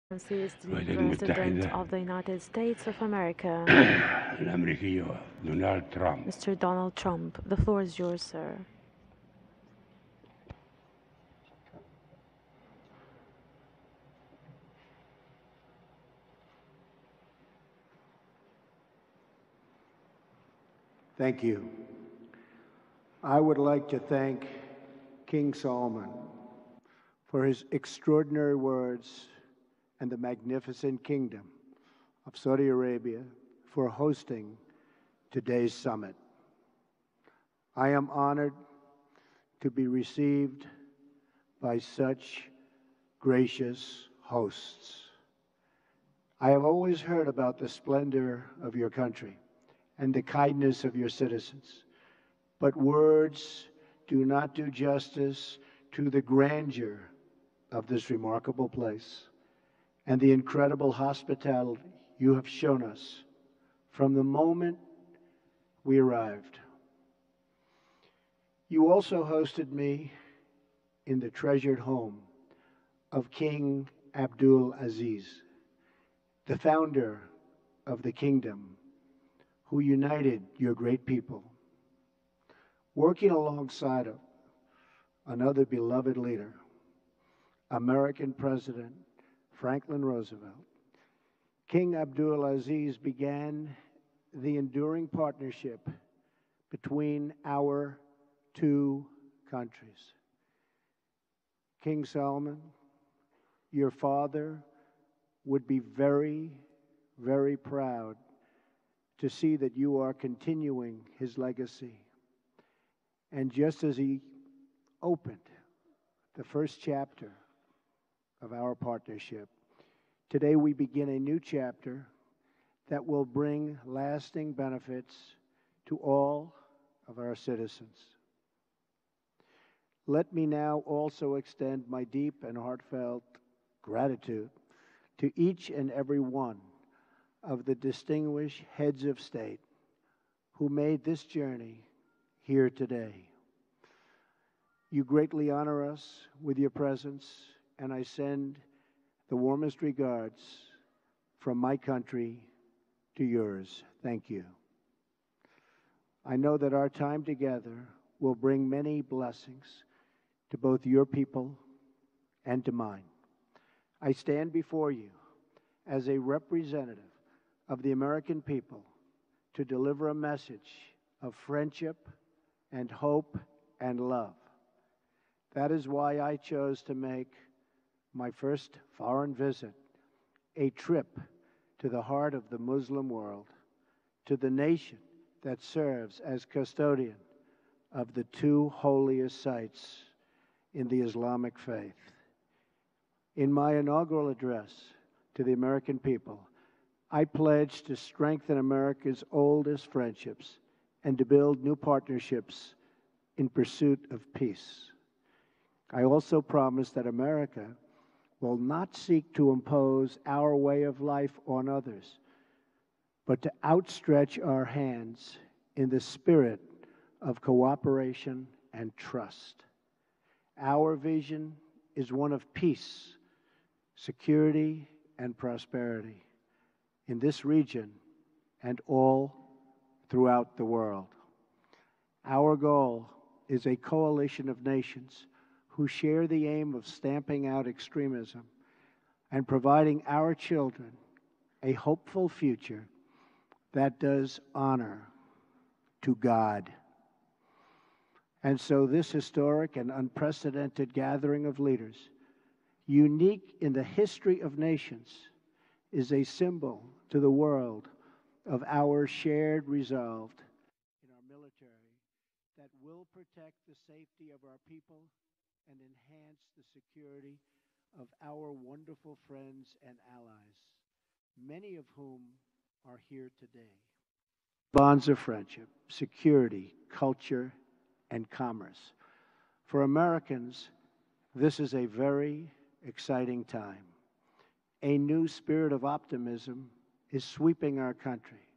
Excellency is the الولايات President المتحدة of the United States of America, الأمريكية دونالد ترامب. Mr. Donald Trump. The floor is yours, sir. Thank you. I would like to thank King Solomon for his extraordinary words and the magnificent kingdom of Saudi Arabia for hosting today's summit. I am honored to be received by such gracious hosts. I have always heard about the splendor of your country and the kindness of your citizens, but words do not do justice to the grandeur of this remarkable place and the incredible hospitality you have shown us from the moment we arrived. You also hosted me in the treasured home of King Abdul Aziz, the founder of the kingdom, who united your great people. Working alongside of another beloved leader, American President Franklin Roosevelt, King Abdul Aziz began the enduring partnership between our two countries. King Solomon, your father would be very, very proud to see that you are continuing his legacy. And just as he opened the first chapter of our partnership, today we begin a new chapter that will bring lasting benefits to all of our citizens. Let me now also extend my deep and heartfelt gratitude to each and every one of the distinguished heads of state who made this journey here today. You greatly honor us with your presence, and I send the warmest regards from my country to yours. Thank you. I know that our time together will bring many blessings to both your people and to mine. I stand before you as a representative of the American people to deliver a message of friendship and hope and love. That is why I chose to make my first foreign visit a trip to the heart of the Muslim world, to the nation that serves as custodian of the two holiest sites in the Islamic faith. In my inaugural address to the American people, I pledge to strengthen America's oldest friendships and to build new partnerships in pursuit of peace. I also promise that America will not seek to impose our way of life on others, but to outstretch our hands in the spirit of cooperation and trust. Our vision is one of peace, security, and prosperity in this region and all throughout the world. Our goal is a coalition of nations who share the aim of stamping out extremism and providing our children a hopeful future that does honor to God. And so this historic and unprecedented gathering of leaders, unique in the history of nations, is a symbol to the world of our shared resolve in our military that will protect the safety of our people and enhance the security of our wonderful friends and allies, many of whom are here today. Bonds of friendship, security, culture, and commerce. For Americans, this is a very exciting time. A new spirit of optimism is sweeping our country.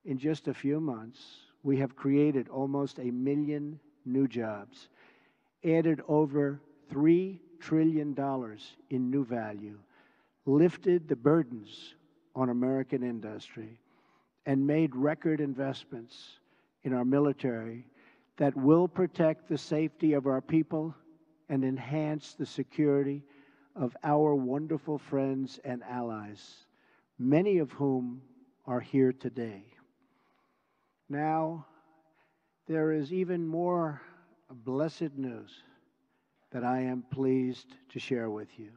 In just a few months, we have created almost 1 million new jobs, added over $3 trillion in new value, lifted the burdens on American industry, and made record investments in our military that will protect the safety of our people and enhance the security of our wonderful friends and allies, many of whom are here today. Now, there is even more blessed news that I am pleased to share with you.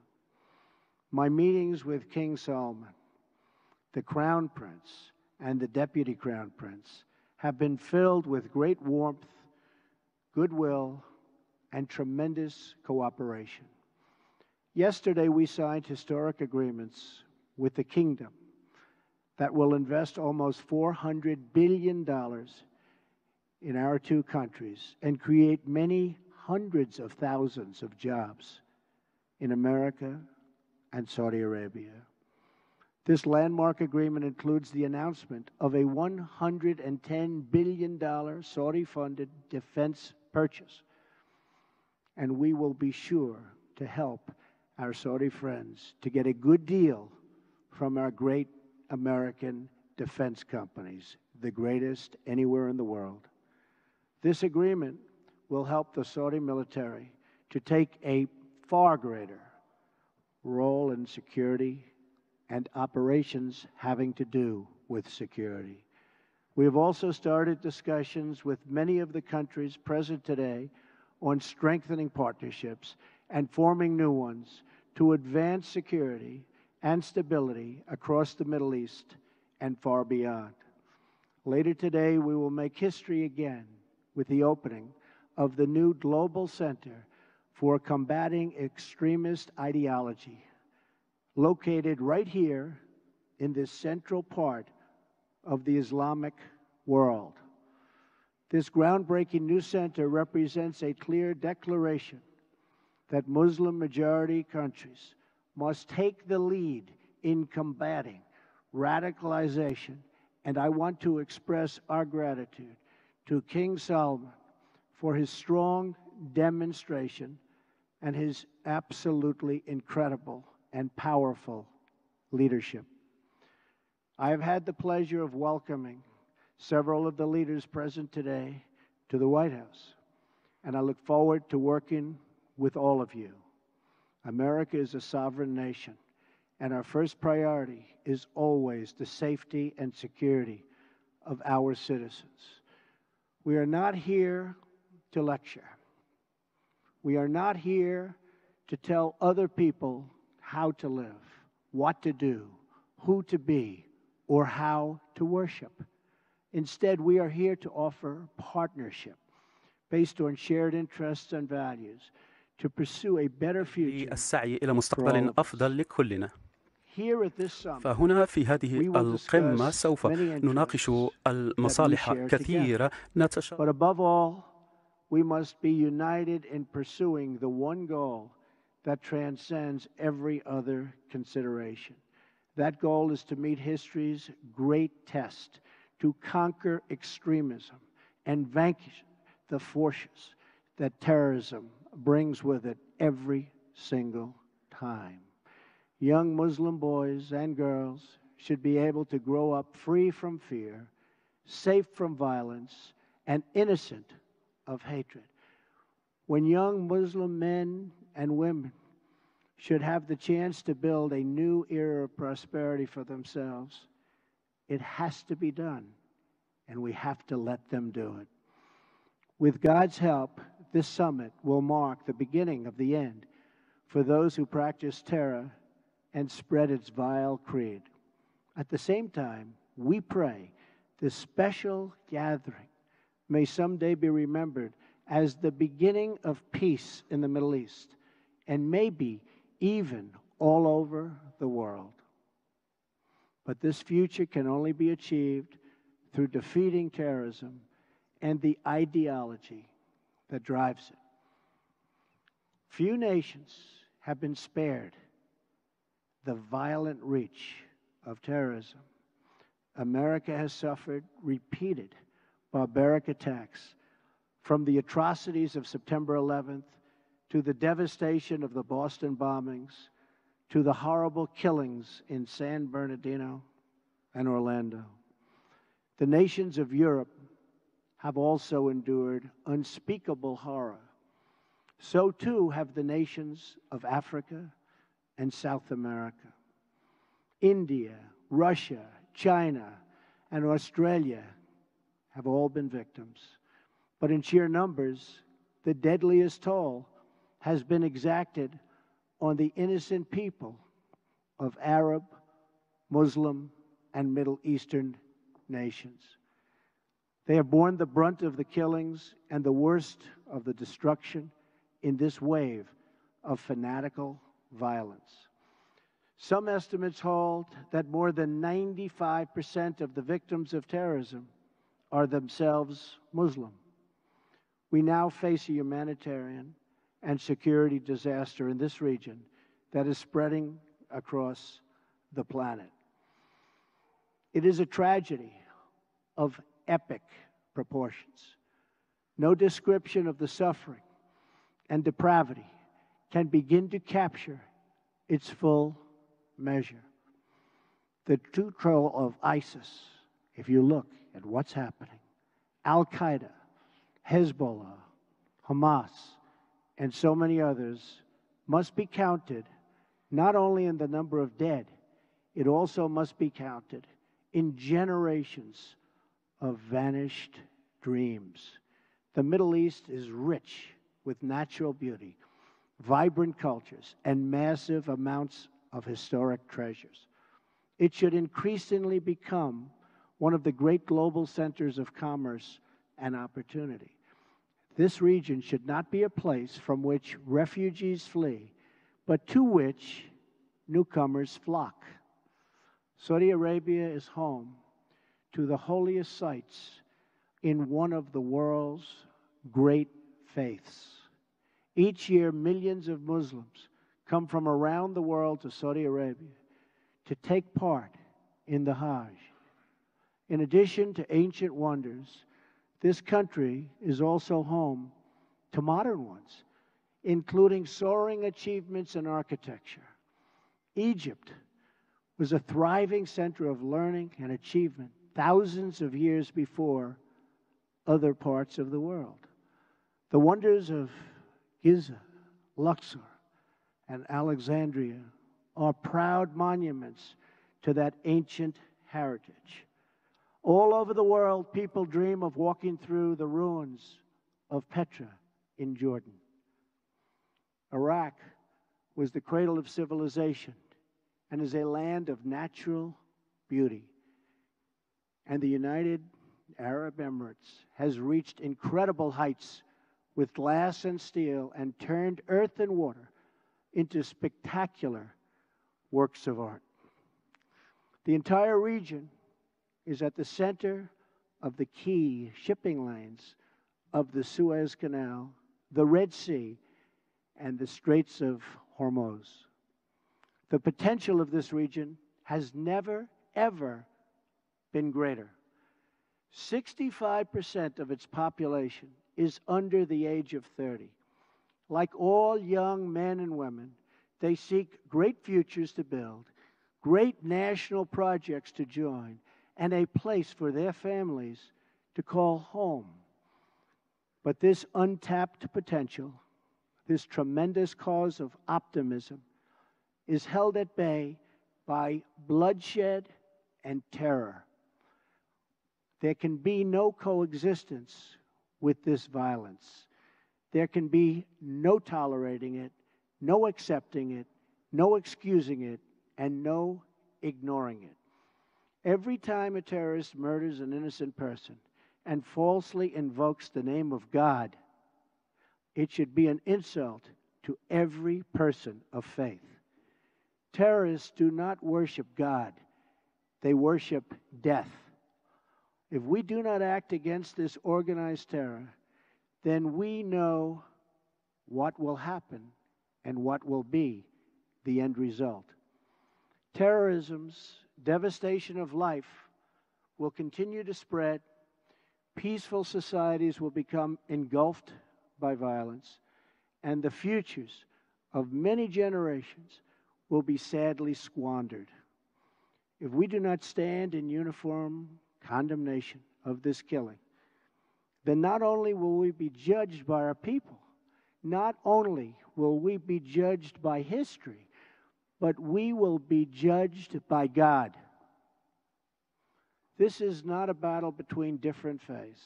My meetings with King Solomon, the Crown Prince, and the Deputy Crown Prince have been filled with great warmth, goodwill, and tremendous cooperation. Yesterday, we signed historic agreements with the Kingdom that will invest almost $400 billion in our two countries and create many hundreds of thousands of jobs in America and Saudi Arabia. This landmark agreement includes the announcement of a $110 billion Saudi-funded defense purchase, and we will be sure to help our Saudi friends to get a good deal from our great American defense companies, the greatest anywhere in the world. This agreement will help the Saudi military to take a far greater role in security and operations having to do with security. We have also started discussions with many of the countries present today on strengthening partnerships and forming new ones to advance security and stability across the Middle East and far beyond. Later today, we will make history again with the opening of the new Global Center for Combating Extremist Ideology, located right here in this central part of the Islamic world. This groundbreaking new center represents a clear declaration that Muslim-majority countries must take the lead in combating radicalization, and I want to express our gratitude to King Salman for his strong demonstration and his absolutely incredible and powerful leadership. I have had the pleasure of welcoming several of the leaders present today to the White House, and I look forward to working with all of you. America is a sovereign nation, and our first priority is always the safety and security of our citizens. We are not here to lecture. We are not here to tell other people how to live, what to do, who to be, or how to worship. Instead, we are here to offer partnership based on shared interests and values to pursue a better future السعي إلى for all مستقبل of us. أفضل لكلنا. Here at this summit, فهنا في هذه we will القمة discuss سوف many نناقش interests that we المصالح share كثيرة together. But above all, we must be united in pursuing the one goal that transcends every other consideration. That goal is to meet history's great test, to conquer extremism and vanquish the forces that terrorism brings with it every single time. Young Muslim boys and girls should be able to grow up free from fear, safe from violence, and innocent of hatred. When young Muslim men and women should have the chance to build a new era of prosperity for themselves, it has to be done, and we have to let them do it. With God's help, this summit will mark the beginning of the end for those who practice terror and spread its vile creed. At the same time, we pray this special gathering may someday be remembered as the beginning of peace in the Middle East, and maybe even all over the world. But this future can only be achieved through defeating terrorism and the ideology that drives it. Few nations have been spared the violent reach of terrorism. America has suffered repeated barbaric attacks, from the atrocities of September 11th to the devastation of the Boston bombings, to the horrible killings in San Bernardino and Orlando. The nations of Europe have also endured unspeakable horror. So too have the nations of Africa and South America. India, Russia, China, and Australia have all been victims. But in sheer numbers, the deadliest toll has been exacted on the innocent people of Arab, Muslim, and Middle Eastern nations. They have borne the brunt of the killings and the worst of the destruction in this wave of fanatical violence. Some estimates hold that more than 95% of the victims of terrorism are themselves Muslim. We now face a humanitarian and security disaster in this region that is spreading across the planet. It is a tragedy of epic proportions. No description of the suffering and depravity can begin to capture its full measure. The true control of ISIS, if you look at what's happening, Al-Qaeda, Hezbollah, Hamas, and so many others, must be counted not only in the number of dead, it also must be counted in generations of vanished dreams. The Middle East is rich with natural beauty, vibrant cultures, and massive amounts of historic treasures. It should increasingly become one of the great global centers of commerce and opportunity. This region should not be a place from which refugees flee, but to which newcomers flock. Saudi Arabia is home to the holiest sites in one of the world's great faiths. Each year, millions of Muslims come from around the world to Saudi Arabia to take part in the Hajj. In addition to ancient wonders, this country is also home to modern ones, including soaring achievements in architecture. Egypt was a thriving center of learning and achievement thousands of years before other parts of the world. The wonders of Giza, Luxor, and Alexandria are proud monuments to that ancient heritage. All over the world, people dream of walking through the ruins of Petra in Jordan. Iraq was the cradle of civilization and is a land of natural beauty. And the United Arab Emirates has reached incredible heights with glass and steel and turned earth and water into spectacular works of art. The entire region is at the center of the key shipping lanes of the Suez Canal, the Red Sea, and the Straits of Hormuz. The potential of this region has never, ever been greater. 65% of its population is under the age of 30. Like all young men and women, they seek great futures to build, great national projects to join, and a place for their families to call home. But this untapped potential, this tremendous cause of optimism, is held at bay by bloodshed and terror. There can be no coexistence with this violence. There can be no tolerating it, no accepting it, no excusing it, and no ignoring it. Every time a terrorist murders an innocent person and falsely invokes the name of God, it should be an insult to every person of faith. Terrorists do not worship God, they worship death. If we do not act against this organized terror, then we know what will happen and what will be the end result. Terrorism's devastation of life will continue to spread. Peaceful societies will become engulfed by violence, and the futures of many generations will be sadly squandered. If we do not stand in uniform condemnation of this killing, then not only will we be judged by our people, not only will we be judged by history, but we will be judged by God. This is not a battle between different faiths,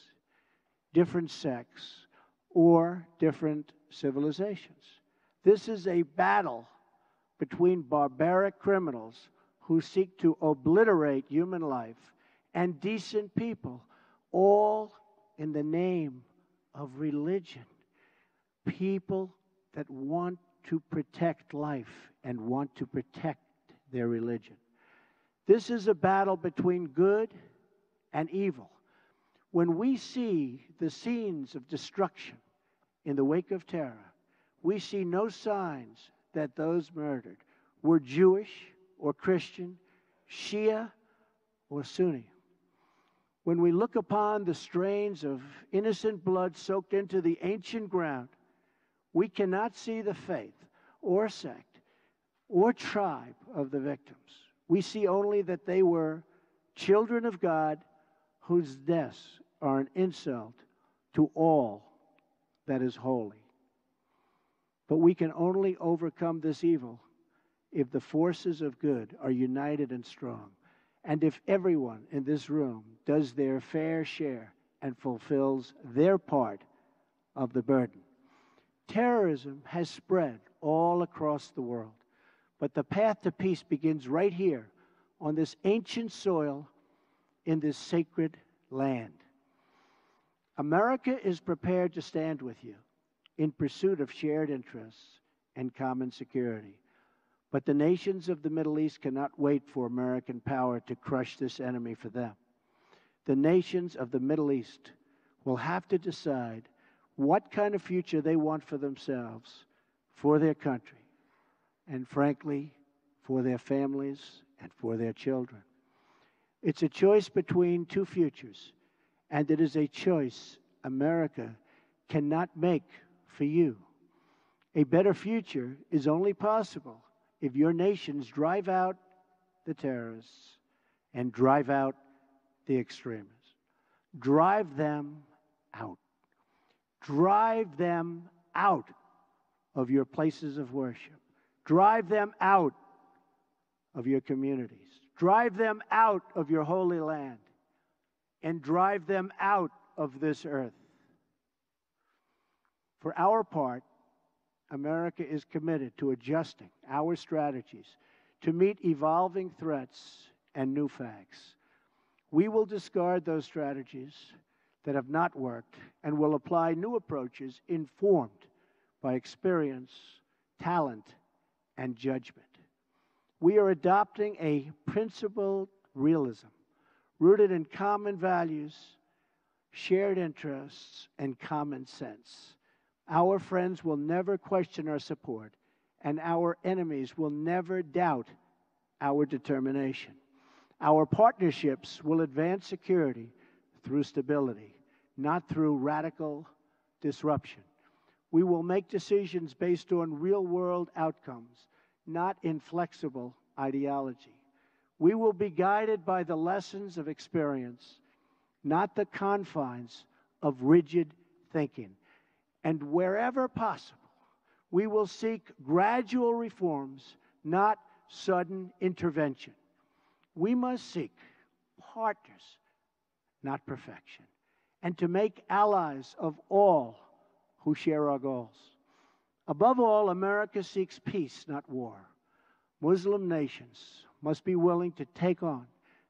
different sects, or different civilizations. This is a battle between barbaric criminals who seek to obliterate human life and decent people, all in the name of religion. People that want to protect life and want to protect their religion. This is a battle between good and evil. When we see the scenes of destruction in the wake of terror, we see no signs that those murdered were Jewish or Christian, Shia or Sunni. When we look upon the strains of innocent blood soaked into the ancient ground, we cannot see the faith or sect or tribe of the victims. We see only that they were children of God whose deaths are an insult to all that is holy. But we can only overcome this evil if the forces of good are united and strong, and if everyone in this room does their fair share and fulfills their part of the burden. Terrorism has spread all across the world, but the path to peace begins right here on this ancient soil in this sacred land. America is prepared to stand with you in pursuit of shared interests and common security. But the nations of the Middle East cannot wait for American power to crush this enemy for them. The nations of the Middle East will have to decide what kind of future they want for themselves, for their country, and frankly, for their families and for their children. It's a choice between two futures, and it is a choice America cannot make for you. A better future is only possible if your nations drive out the terrorists and drive out the extremists. Drive them out. Drive them out of your places of worship. Drive them out of your communities. Drive them out of your holy land. And drive them out of this earth. For our part, America is committed to adjusting our strategies to meet evolving threats and new facts. We will discard those strategies that have not worked and will apply new approaches informed by experience, talent, and judgment. We are adopting a principled realism rooted in common values, shared interests, and common sense. Our friends will never question our support, and our enemies will never doubt our determination. Our partnerships will advance security through stability, not through radical disruption. We will make decisions based on real-world outcomes, not inflexible ideology. We will be guided by the lessons of experience, not the confines of rigid thinking. And wherever possible, we will seek gradual reforms, not sudden intervention. We must seek partners, not perfection, and to make allies of all who share our goals. Above all, America seeks peace, not war. Muslim nations must be willing to take on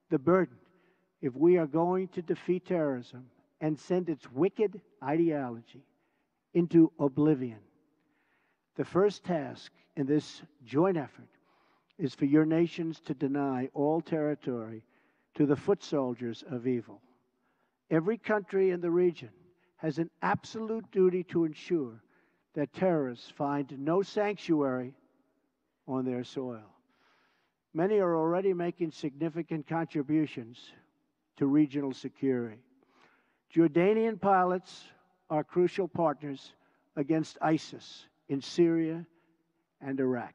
the burden if we are going to defeat terrorism and send its wicked ideology into oblivion. The first task in this joint effort is for your nations to deny all territory to the foot soldiers of evil. Every country in the region has an absolute duty to ensure that terrorists find no sanctuary on their soil. Many are already making significant contributions to regional security. Jordanian pilots are crucial partners against ISIS in Syria and Iraq.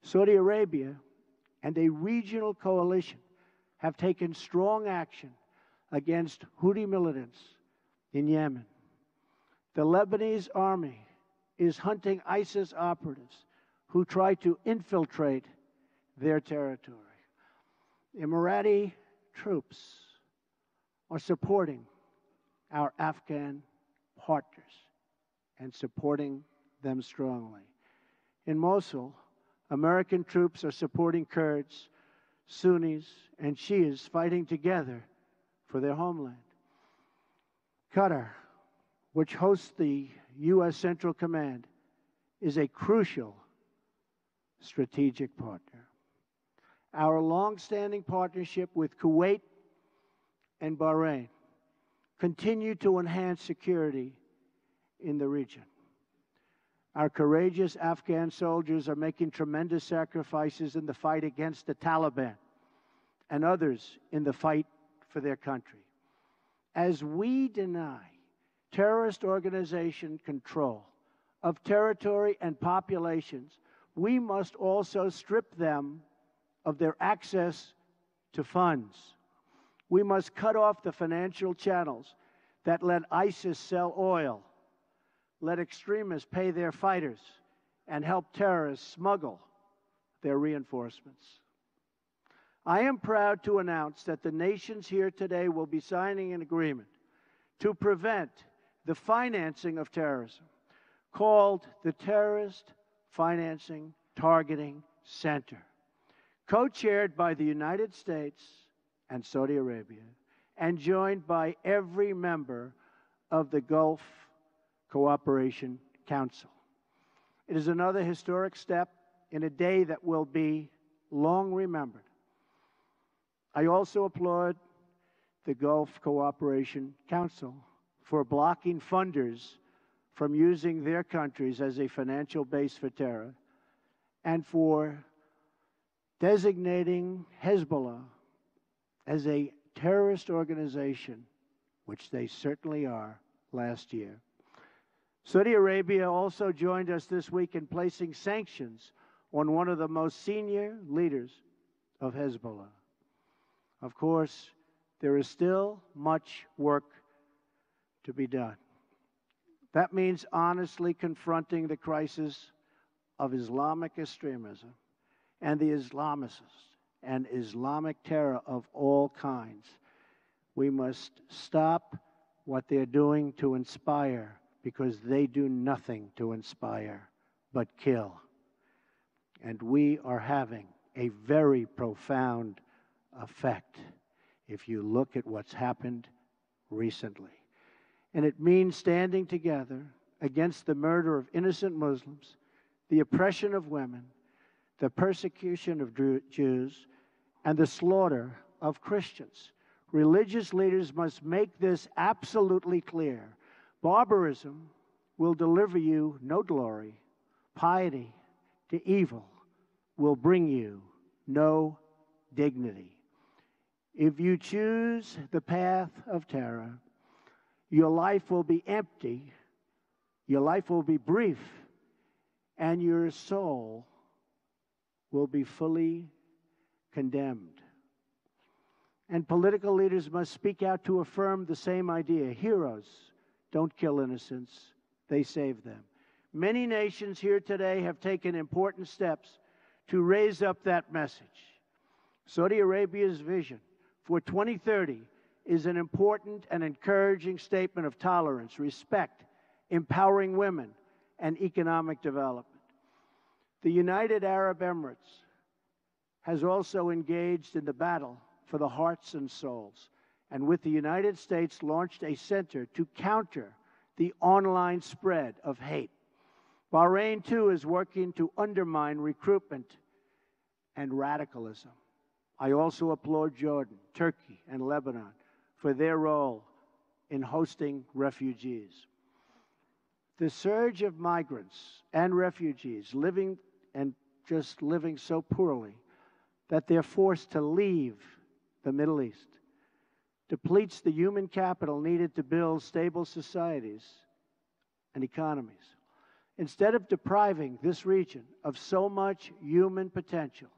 Saudi Arabia and a regional coalition have taken strong action against Houthi militants in Yemen. The Lebanese army is hunting ISIS operatives who try to infiltrate their territory. Emirati troops are supporting our Afghan partners and supporting them strongly. In Mosul, American troops are supporting Kurds, Sunnis, and Shias fighting together for their homeland. Qatar, which hosts the U.S. Central Command, is a crucial strategic partner. Our long-standing partnership with Kuwait and Bahrain continue to enhance security in the region. Our courageous Afghan soldiers are making tremendous sacrifices in the fight against the Taliban and others in the fight for their country. As we deny terrorist organization control of territory and populations, we must also strip them of their access to funds. We must cut off the financial channels that let ISIS sell oil, let extremists pay their fighters, and help terrorists smuggle their reinforcements. I am proud to announce that the nations here today will be signing an agreement to prevent the financing of terrorism, called the Terrorist Financing Targeting Center, co-chaired by the United States and Saudi Arabia, and joined by every member of the Gulf Cooperation Council. It is another historic step in a day that will be long remembered. I also applaud the Gulf Cooperation Council for blocking funders from using their countries as a financial base for terror, and for designating Hezbollah as a terrorist organization, which they certainly are, last year. Saudi Arabia also joined us this week in placing sanctions on one of the most senior leaders of Hezbollah. Of course, there is still much work to be done. That means honestly confronting the crisis of Islamic extremism and the Islamists and Islamic terror of all kinds. We must stop what they're doing to inspire, because they do nothing to inspire but kill. And we are having a very profound effect if you look at what's happened recently. And it means standing together against the murder of innocent Muslims, the oppression of women, the persecution of Jews, and the slaughter of Christians. Religious leaders must make this absolutely clear. Barbarism will deliver you no glory. Piety to evil will bring you no dignity. If you choose the path of terror, your life will be empty, your life will be brief, and your soul will be fully condemned. And political leaders must speak out to affirm the same idea. Heroes don't kill innocents, they save them. Many nations here today have taken important steps to raise up that message. Saudi Arabia's vision for 2030 is an important and encouraging statement of tolerance, respect, empowering women, and economic development. The United Arab Emirates has also engaged in the battle for the hearts and souls, and with the United States launched a center to counter the online spread of hate. Bahrain, too, is working to undermine recruitment and radicalism. I also applaud Jordan, Turkey, and Lebanon for their role in hosting refugees. The surge of migrants and refugees living so poorly that they're forced to leave the Middle East depletes the human capital needed to build stable societies and economies. Instead of depriving this region of so much human potential,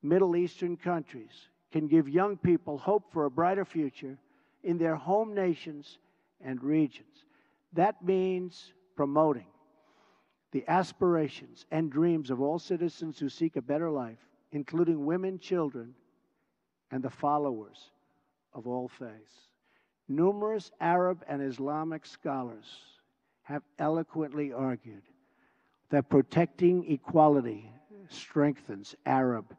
Middle Eastern countries can give young people hope for a brighter future in their home nations and regions. That means promoting the aspirations and dreams of all citizens who seek a better life, including women, children, and the followers of all faiths. Numerous Arab and Islamic scholars have eloquently argued that protecting equality strengthens Arab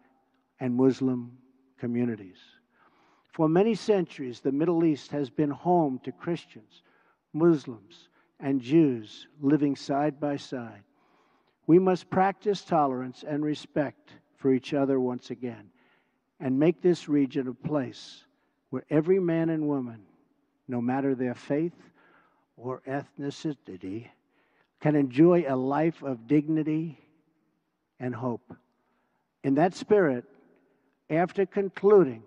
and Muslim communities. For many centuries, the Middle East has been home to Christians, Muslims, and Jews living side by side. We must practice tolerance and respect for each other once again and make this region a place where every man and woman, no matter their faith or ethnicity, can enjoy a life of dignity and hope. In that spirit, after concluding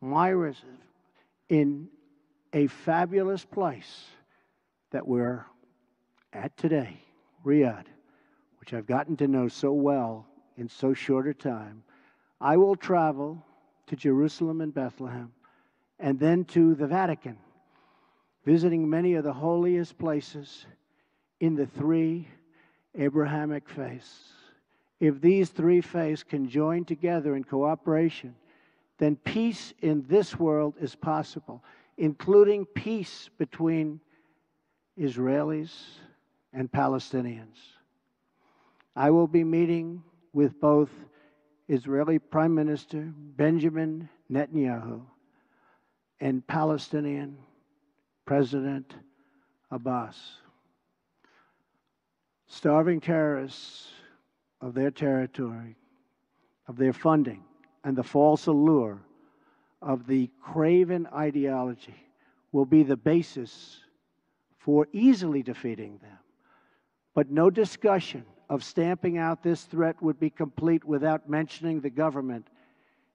my visit in a fabulous place that we're at today, Riyadh, which I've gotten to know so well in so short a time, I will travel to Jerusalem and Bethlehem and then to the Vatican, visiting many of the holiest places in the three Abrahamic faiths. If these three faiths can join together in cooperation, then peace in this world is possible, including peace between Israelis and Palestinians. I will be meeting with both Israeli Prime Minister Benjamin Netanyahu and Palestinian President Abbas. Starving terrorists of their territory, of their funding, and the false allure of the craven ideology will be the basis for easily defeating them. But no discussion of stamping out this threat would be complete without mentioning the government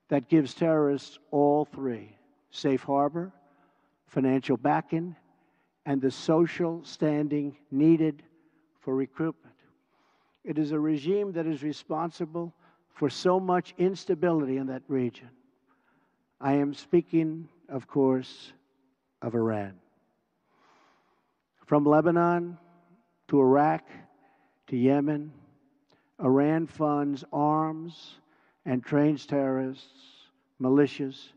that gives terrorists all three: safe harbor, financial backing, and the social standing needed for recruitment. It is a regime that is responsible for so much instability in that region. I am speaking, of course, of Iran. From Lebanon to Iraq to Yemen, Iran funds arms and trains terrorists, militias,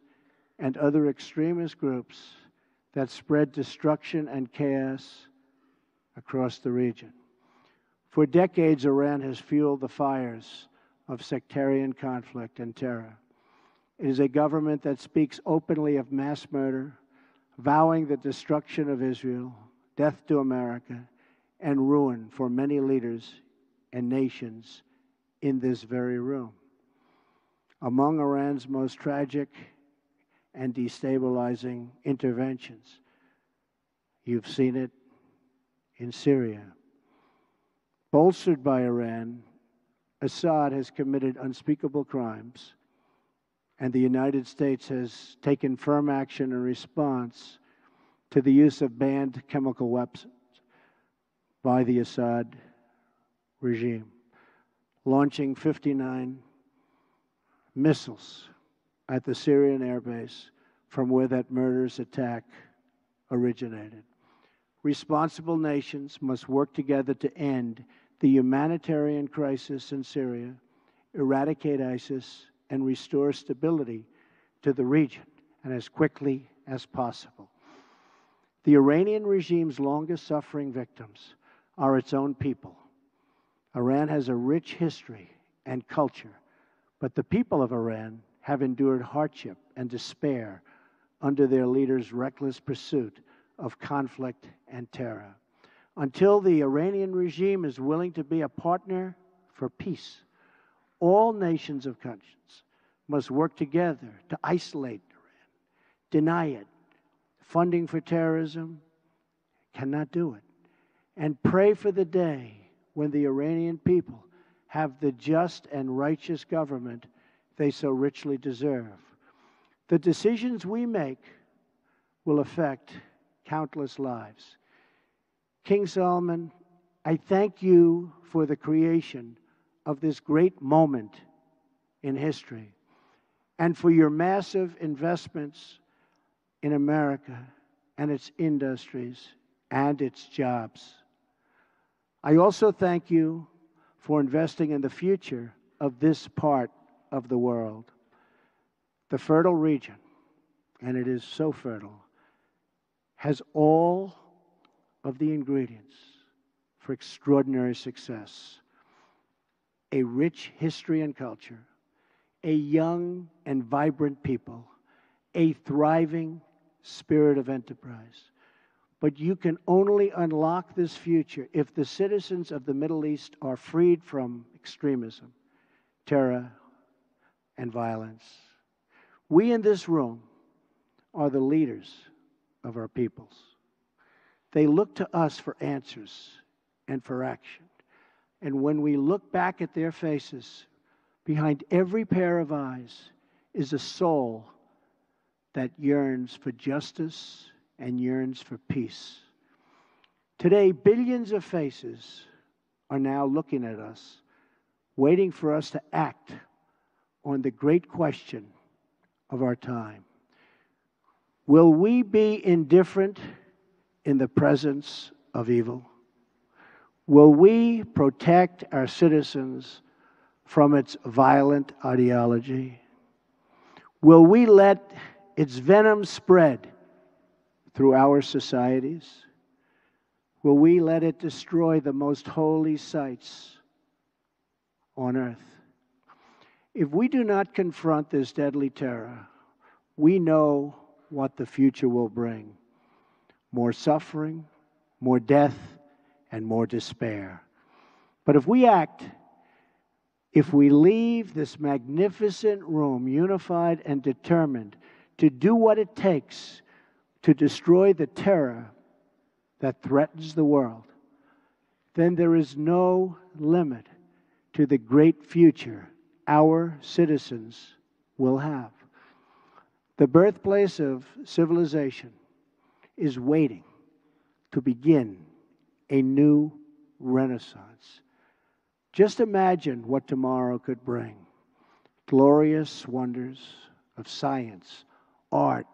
and other extremist groups that spread destruction and chaos across the region. For decades, Iran has fueled the fires of sectarian conflict and terror. It is a government that speaks openly of mass murder, vowing the destruction of Israel, death to America, and ruin for many leaders and nations in this very room. Among Iran's most tragic and destabilizing interventions, you've seen it in Syria. Bolstered by Iran, Assad has committed unspeakable crimes, and the United States has taken firm action in response to the use of banned chemical weapons by the Assad regime, launching 59 missiles at the Syrian airbase from where that murderous attack originated. Responsible nations must work together to end the humanitarian crisis in Syria, eradicate ISIS, and restore stability to the region, and as quickly as possible. The Iranian regime's longest suffering victims are its own people. Iran has a rich history and culture, but the people of Iran have endured hardship and despair under their leaders' reckless pursuit of conflict and terror. Until the Iranian regime is willing to be a partner for peace, all nations of conscience must work together to isolate Iran, deny it. Funding for terrorism cannot do it. And pray for the day when the Iranian people have the just and righteous government they so richly deserve. The decisions we make will affect countless lives. King Solomon I thank you for the creation of this great moment in history and for your massive investments in America and its industries and its jobs. I also thank you for investing in the future of this part of the world. The fertile region, and it is so fertile, has all of the ingredients for extraordinary success. A rich history and culture, a young and vibrant people, a thriving spirit of enterprise. But you can only unlock this future if the citizens of the Middle East are freed from extremism, terror, and violence. We in this room are the leaders of our peoples. They look to us for answers and for action. And when we look back at their faces, behind every pair of eyes is a soul that yearns for justice and yearns for peace. Today, billions of faces are now looking at us, waiting for us to act on the great question of our time. Will we be indifferent in the presence of evil? Will we protect our citizens from its violent ideology? Will we let its venom spread through our societies? Will we let it destroy the most holy sites on earth? If we do not confront this deadly terror, we know what the future will bring: more suffering, more death, and more despair. But if we act, if we leave this magnificent room unified and determined to do what it takes to destroy the terror that threatens the world, then there is no limit to the great future our citizens will have. The birthplace of civilization is waiting to begin a new renaissance. Just imagine what tomorrow could bring. Glorious wonders of science, art,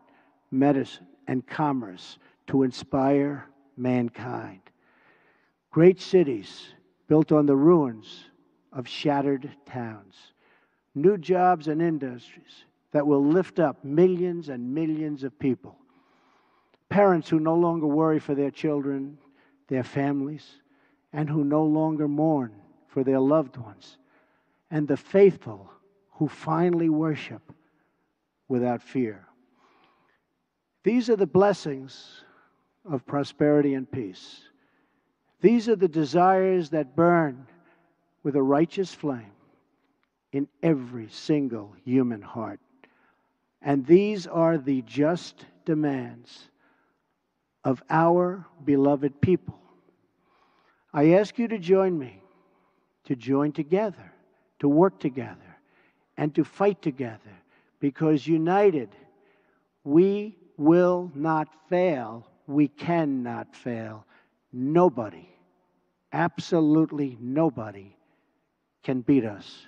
medicine, and commerce to inspire mankind. Great cities built on the ruins of shattered towns. New jobs and industries that will lift up millions and millions of people. Parents who no longer worry for their children, their families, and who no longer mourn for their loved ones. And the faithful who finally worship without fear. These are the blessings of prosperity and peace. These are the desires that burn with a righteous flame in every single human heart. And these are the just demands of our beloved people. I ask you to join me, to join together, to work together, and to fight together, because united, we will not fail. We cannot fail. Nobody, absolutely nobody, can beat us.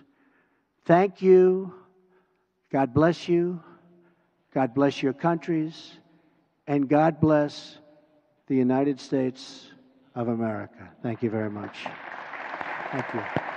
Thank you. God bless you. God bless your countries. And God bless the United States of America. Thank you very much. Thank you.